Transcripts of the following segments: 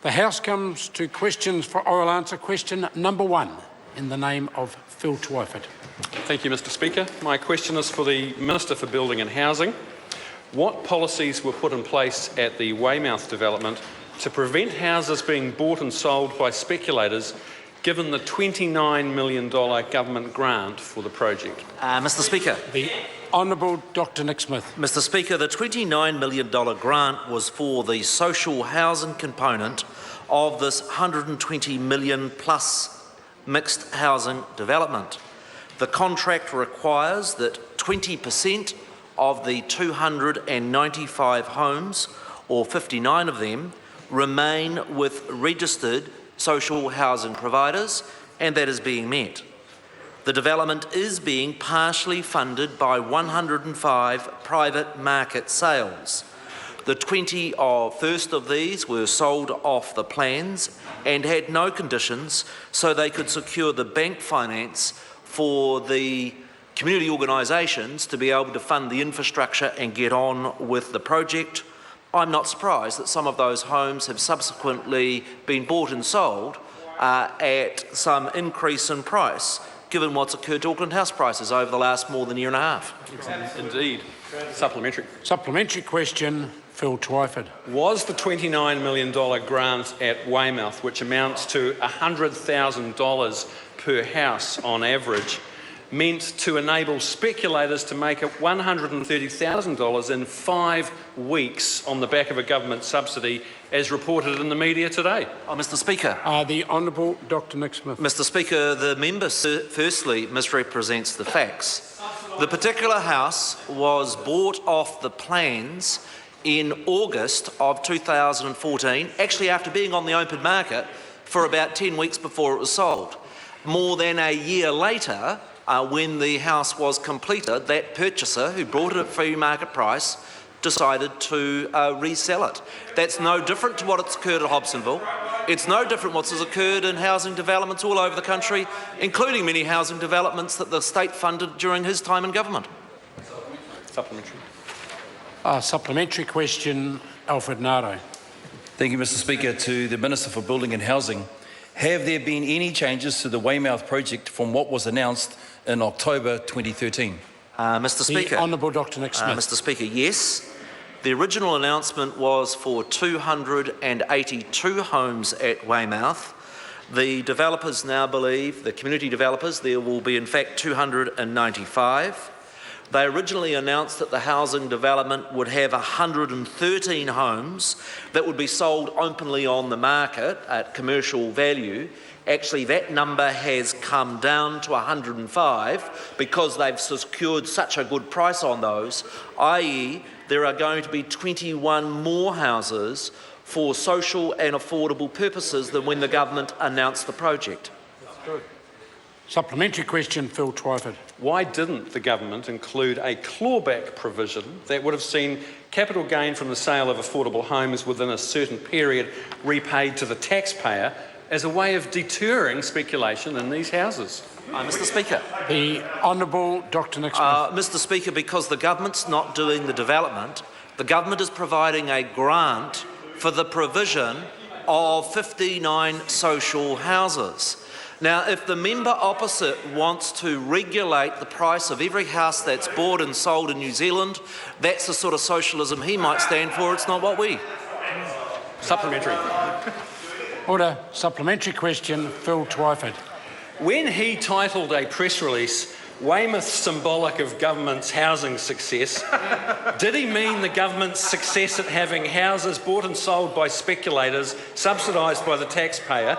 The House comes to questions for oral answer. Question number 1, in the name of Phil Twyford. Thank you, Mr Speaker. My question is for the Minister for Building and Housing. What policies were put in place at the Weymouth development to prevent houses being bought and sold by speculators, given the $29 million government grant for the project? Mr Speaker. The Honourable Dr Nick Smith. Mr Speaker, the $29 million grant was for the social housing component of this $120 million plus mixed housing development. The contract requires that 20% of the 295 homes, or 59 of them, remain with registered social housing providers, and that is being met. The development is being partially funded by 105 private market sales. The 21st of these were sold off the plans and had no conditions, so they could secure the bank finance for the community organisations to be able to fund the infrastructure and get on with the project. I'm not surprised that some of those homes have subsequently been bought and sold at some increase in price, given what's occurred to Auckland house prices over the last more than a year and a half. Indeed. Supplementary. Supplementary question, Phil Twyford. Was the $29 million grant at Weymouth, which amounts to $100,000 per house on average, meant to enable speculators to make $130,000 in 5 weeks on the back of a government subsidy, as reported in the media today? Mr Speaker. The Honourable Dr Nick Smith. Mr Speaker, the member firstly misrepresents the facts. The particular house was bought off the plans in August of 2014, actually after being on the open market for about 10 weeks before it was sold. More than a year later, when the house was completed, that purchaser, who bought it at free market price, decided to resell it. That's no different to what's occurred at Hobsonville. It's no different what has occurred in housing developments all over the country, including many housing developments that the state funded during his time in government. Supplementary. Supplementary question, Alfred Naro. Thank you, Mr Speaker. To the Minister for Building and Housing. Have there been any changes to the Weymouth project from what was announced in October 2013? Mr Speaker. The Honourable Dr Nick Smith. Mr Speaker, yes. The original announcement was for 282 homes at Weymouth. The developers now believe, the community developers, there will be in fact 295. They originally announced that the housing development would have 113 homes that would be sold openly on the market at commercial value. Actually, that number has come down to 105 because they've secured such a good price on those, i.e. there are going to be 21 more houses for social and affordable purposes than when the government announced the project. Good. Supplementary question, Phil Twyford. Why didn't the government include a clawback provision that would have seen capital gain from the sale of affordable homes within a certain period repaid to the taxpayer as a way of deterring speculation in these houses? Mr Speaker. The Honourable Dr Nick Smith. Mr Speaker, because the government's not doing the development, the government is providing a grant for the provision of 59 social houses. Now, if the member opposite wants to regulate the price of every house that's bought and sold in New Zealand, that's the sort of socialism he might stand for. It's not what we. Supplementary. Order. Supplementary question, Phil Twyford. When he titled a press release, Weymouth symbolic of government's housing success, did he mean the government's success at having houses bought and sold by speculators, subsidised by the taxpayer,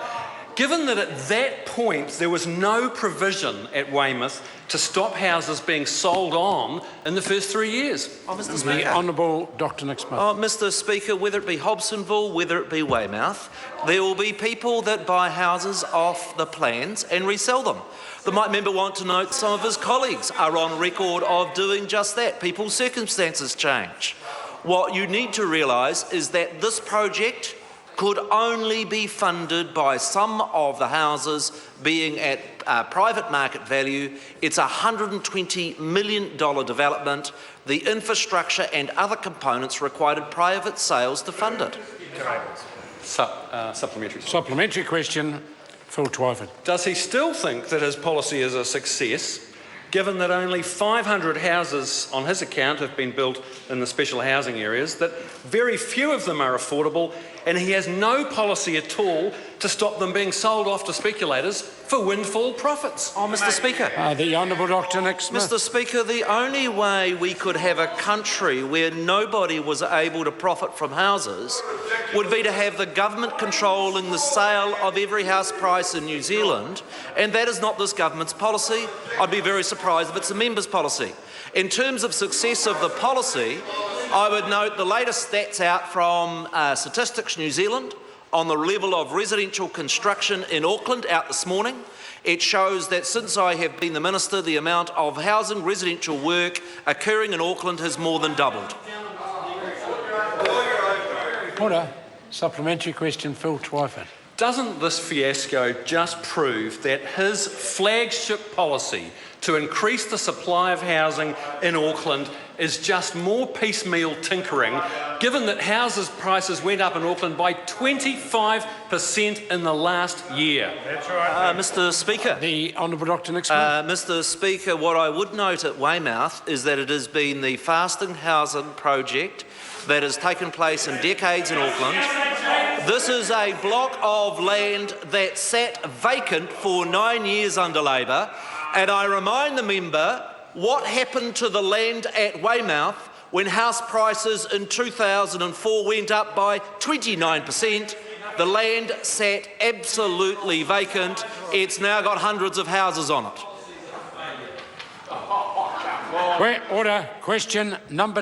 given that at that point there was no provision at Weymouth to stop houses being sold on in the first 3 years? Mr Speaker. The Honourable Dr Nick Smith. Mr Speaker, whether it be Hobsonville, whether it be Weymouth, there will be people that buy houses off the plans and resell them. The member want to note some of his colleagues are on record of doing just that. People's circumstances change. What you need to realise is that this project could only be funded by some of the houses being at private market value. It's a $120 million development. The infrastructure and other components required private sales to fund it. Supplementary. Supplementary question, Phil Twyford. Does he still think that his policy is a success, given that only 500 houses on his account have been built in the special housing areas, that very few of them are affordable, and he has no policy at all to stop them being sold off to speculators for windfall profits? Oh, Mr. Speaker. The Honourable Dr Nick Smith. Mr. Speaker, the only way we could have a country where nobody was able to profit from houses would be to have the government controlling the sale of every house price in New Zealand, and that is not this government's policy. I'd be very surprised if it's a member's policy. In terms of success of the policy, I would note the latest stats out from Statistics New Zealand on the level of residential construction in Auckland out this morning. It shows that since I have been the Minister, the amount of housing residential work occurring in Auckland has more than doubled. Order. Supplementary question, Phil Twyford. Doesn't this fiasco just prove that his flagship policy to increase the supply of housing in Auckland is just more piecemeal tinkering, given that houses prices went up in Auckland by 25% in the last year? That's right. Mr. Speaker. The Honourable Dr Nick Smith. Mr. Speaker, what I would note at Weymouth is that it has been the fastest housing project that has taken place in decades in Auckland. This is a block of land that sat vacant for 9 years under Labor, and I remind the member what happened to the land at Weymouth when house prices in 2004 went up by 29%. The land sat absolutely vacant. It's now got hundreds of houses on it. Order. Question number